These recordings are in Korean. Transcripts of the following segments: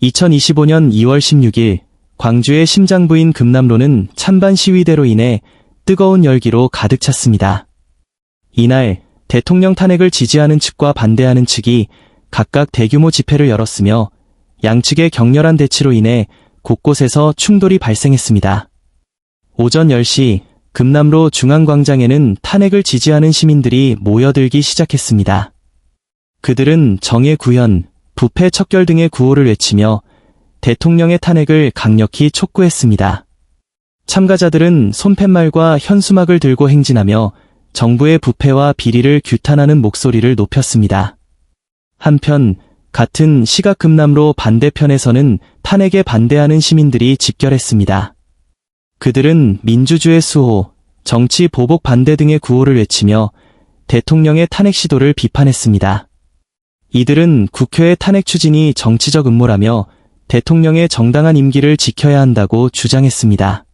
2025년 2월 16일 광주의 심장부인 금남로는 찬반 시위대로 인해 뜨거운 열기로 가득 찼습니다. 이날 대통령 탄핵을 지지하는 측과 반대하는 측이 각각 대규모 집회를 열었으며 양측의 격렬한 대치로 인해 곳곳에서 충돌이 발생했습니다. 오전 10시 금남로 중앙광장에는 탄핵을 지지하는 시민들이 모여들기 시작했습니다. 그들은 정의 구현, 부패 척결 등의 구호를 외치며 대통령의 탄핵을 강력히 촉구했습니다. 참가자들은 손팻말과 현수막을 들고 행진하며 정부의 부패와 비리를 규탄하는 목소리를 높였습니다. 한편 같은 시각 금남로 반대편에서는 탄핵에 반대하는 시민들이 집결했습니다. 그들은 민주주의 수호, 정치 보복 반대 등의 구호를 외치며 대통령의 탄핵 시도를 비판했습니다. 이들은 국회의 탄핵 추진이 정치적 음모라며 대통령의 정당한 임기를 지켜야 한다고 주장했습니다.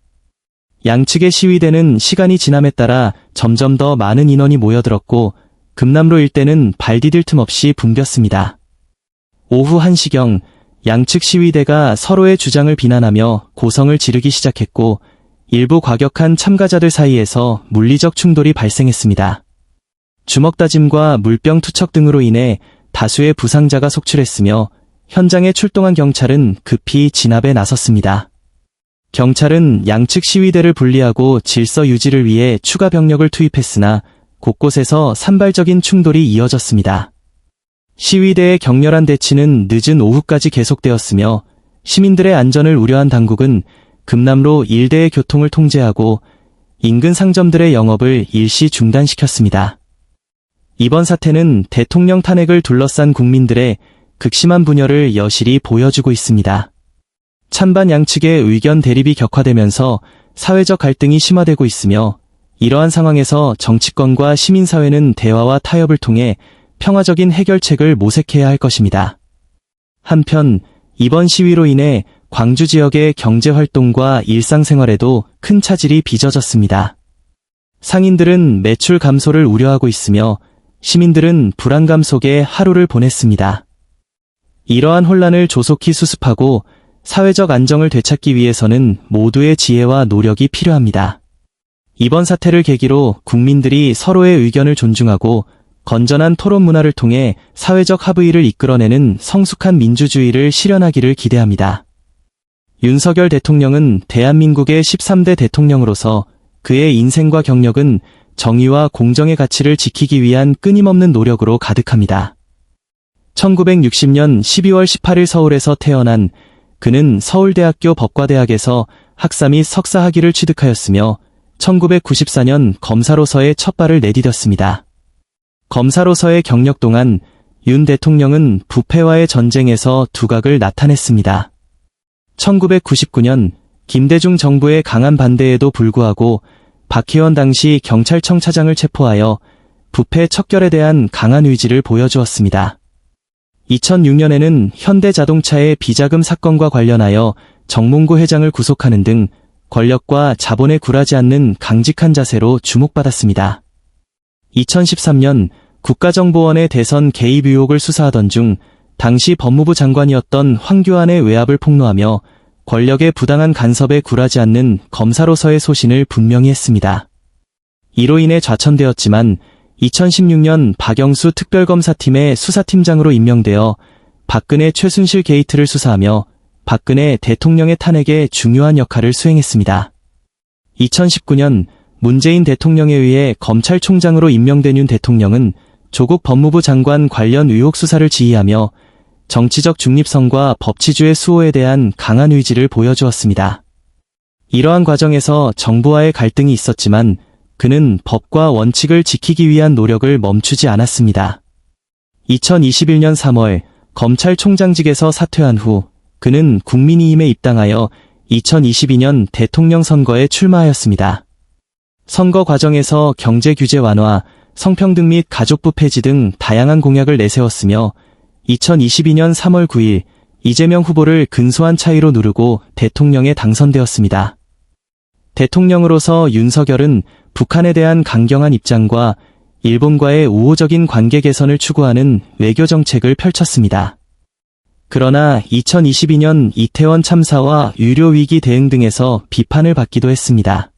양측의 시위대는 시간이 지남에 따라 점점 더 많은 인원이 모여들었고 금남로 일대는 발 디딜 틈 없이 붐볐습니다. 오후 1시경 양측 시위대가 서로의 주장을 비난하며 고성을 지르기 시작했고 일부 과격한 참가자들 사이에서 물리적 충돌이 발생했습니다. 주먹 다짐과 물병 투척 등으로 인해 다수의 부상자가 속출했으며 현장에 출동한 경찰은 급히 진압에 나섰습니다. 경찰은 양측 시위대를 분리하고 질서 유지를 위해 추가 병력을 투입했으나 곳곳에서 산발적인 충돌이 이어졌습니다. 시위대의 격렬한 대치는 늦은 오후까지 계속되었으며 시민들의 안전을 우려한 당국은 금남로 일대의 교통을 통제하고 인근 상점들의 영업을 일시 중단시켰습니다. 이번 사태는 대통령 탄핵을 둘러싼 국민들의 극심한 분열을 여실히 보여주고 있습니다. 찬반 양측의 의견 대립이 격화되면서 사회적 갈등이 심화되고 있으며 이러한 상황에서 정치권과 시민사회는 대화와 타협을 통해 평화적인 해결책을 모색해야 할 것입니다. 한편 이번 시위로 인해 광주 지역의 경제활동과 일상생활에도 큰 차질이 빚어졌습니다. 상인들은 매출 감소를 우려하고 있으며 시민들은 불안감 속에 하루를 보냈습니다. 이러한 혼란을 조속히 수습하고 사회적 안정을 되찾기 위해서는 모두의 지혜와 노력이 필요합니다. 이번 사태를 계기로 국민들이 서로의 의견을 존중하고 건전한 토론 문화를 통해 사회적 합의를 이끌어내는 성숙한 민주주의를 실현하기를 기대합니다. 윤석열 대통령은 대한민국의 13대 대통령으로서 그의 인생과 경력은 정의와 공정의 가치를 지키기 위한 끊임없는 노력으로 가득합니다. 1960년 12월 18일 서울에서 태어난 그는 서울대학교 법과대학에서 학사 및 석사 학위를 취득하였으며 1994년 검사로서의 첫 발을 내디뎠습니다. 검사로서의 경력 동안 윤 대통령은 부패와의 전쟁에서 두각을 나타냈습니다. 1999년 김대중 정부의 강한 반대에도 불구하고 박희원 당시 경찰청 차장을 체포하여 부패 척결에 대한 강한 의지를 보여주었습니다. 2006년에는 현대자동차의 비자금 사건과 관련하여 정몽구 회장을 구속하는 등 권력과 자본에 굴하지 않는 강직한 자세로 주목받았습니다. 2013년 국가정보원의 대선 개입 의혹을 수사하던 중 당시 법무부 장관이었던 황교안의 외압을 폭로하며 권력의 부당한 간섭에 굴하지 않는 검사로서의 소신을 분명히 했습니다. 이로 인해 좌천되었지만 2016년 박영수 특별검사팀의 수사팀장으로 임명되어 박근혜 최순실 게이트를 수사하며 박근혜 대통령의 탄핵에 중요한 역할을 수행했습니다. 2019년 문재인 대통령에 의해 검찰총장으로 임명된 윤 대통령은 조국 법무부 장관 관련 의혹 수사를 지휘하며 정치적 중립성과 법치주의 수호에 대한 강한 의지를 보여주었습니다. 이러한 과정에서 정부와의 갈등이 있었지만 그는 법과 원칙을 지키기 위한 노력을 멈추지 않았습니다. 2021년 3월 검찰총장직에서 사퇴한 후 그는 국민의힘에 입당하여 2022년 대통령 선거에 출마하였습니다. 선거 과정에서 경제 규제 완화, 성평등 및 가족부 폐지 등 다양한 공약을 내세웠으며 2022년 3월 9일 이재명 후보를 근소한 차이로 누르고 대통령에 당선되었습니다. 대통령으로서 윤석열은 북한에 대한 강경한 입장과 일본과의 우호적인 관계 개선을 추구하는 외교 정책을 펼쳤습니다. 그러나 2022년 이태원 참사와 유료위기 대응 등에서 비판을 받기도 했습니다.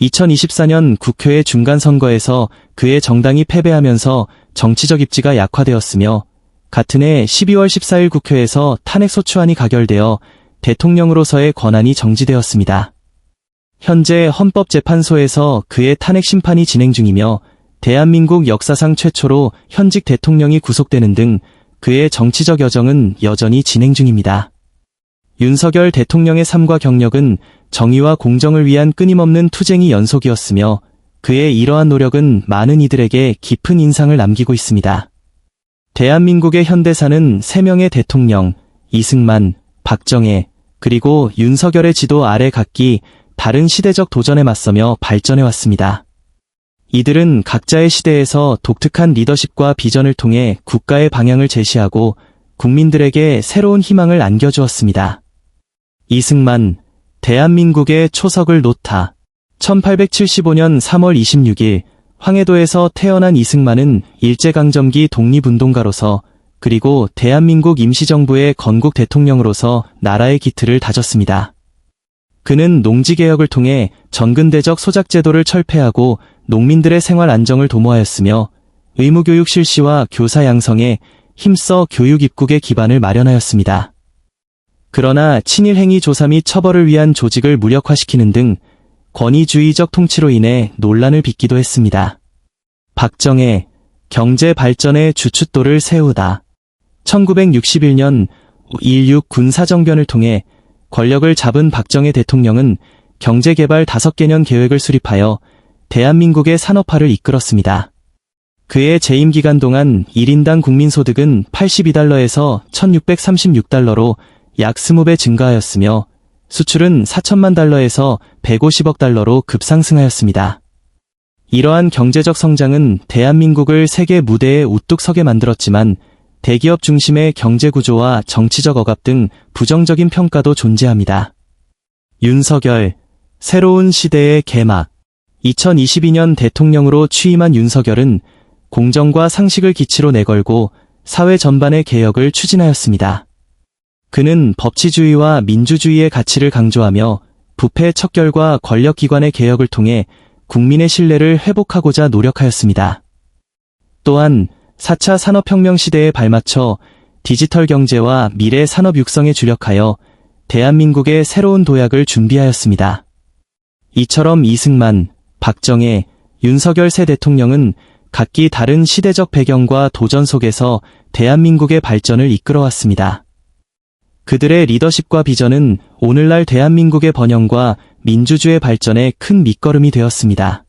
2024년 국회 중간선거에서 그의 정당이 패배하면서 정치적 입지가 약화되었으며 같은 해 12월 14일 국회에서 탄핵소추안이 가결되어 대통령으로서의 권한이 정지되었습니다. 현재 헌법재판소에서 그의 탄핵 심판이 진행 중이며 대한민국 역사상 최초로 현직 대통령이 구속되는 등 그의 정치적 여정은 여전히 진행 중입니다. 윤석열 대통령의 삶과 경력은 정의와 공정을 위한 끊임없는 투쟁이 연속이었으며 그의 이러한 노력은 많은 이들에게 깊은 인상을 남기고 있습니다. 대한민국의 현대사는 3명의 대통령, 이승만, 박정희, 그리고 윤석열의 지도 아래 각기 다른 시대적 도전에 맞서며 발전해왔습니다. 이들은 각자의 시대에서 독특한 리더십과 비전을 통해 국가의 방향을 제시하고 국민들에게 새로운 희망을 안겨주었습니다. 이승만, 대한민국의 초석을 놓다. 1875년 3월 26일 황해도에서 태어난 이승만은 일제강점기 독립운동가로서 그리고 대한민국 임시정부의 건국 대통령으로서 나라의 기틀을 다졌습니다. 그는 농지개혁을 통해 전근대적 소작제도를 철폐하고 농민들의 생활 안정을 도모하였으며 의무교육 실시와 교사 양성에 힘써 교육 입국의 기반을 마련하였습니다. 그러나 친일 행위 조사 및 처벌을 위한 조직을 무력화시키는 등 권위주의적 통치로 인해 논란을 빚기도 했습니다. 박정희, 경제 발전의 주춧돌을 세우다. 1961년 5.16 군사정변을 통해 권력을 잡은 박정희 대통령은 경제개발 5개년 계획을 수립하여 대한민국의 산업화를 이끌었습니다. 그의 재임 기간 동안 1인당 국민소득은 82달러에서 1636달러로 약 20배 증가하였으며 수출은 4천만 달러에서 150억 달러로 급상승하였습니다. 이러한 경제적 성장은 대한민국을 세계 무대에 우뚝 서게 만들었지만 대기업 중심의 경제구조와 정치적 억압 등 부정적인 평가도 존재합니다. 윤석열, 새로운 시대의 개막. 2022년 대통령으로 취임한 윤석열은 공정과 상식을 기치로 내걸고 사회 전반의 개혁을 추진하였습니다. 그는 법치주의와 민주주의의 가치를 강조하며 부패 척결과 권력기관의 개혁을 통해 국민의 신뢰를 회복하고자 노력하였습니다. 또한 4차 산업혁명 시대에 발맞춰 디지털 경제와 미래 산업 육성에 주력하여 대한민국의 새로운 도약을 준비하였습니다. 이처럼 이승만, 박정희, 윤석열 세 대통령은 각기 다른 시대적 배경과 도전 속에서 대한민국의 발전을 이끌어왔습니다. 그들의 리더십과 비전은 오늘날 대한민국의 번영과 민주주의 발전에 큰 밑거름이 되었습니다.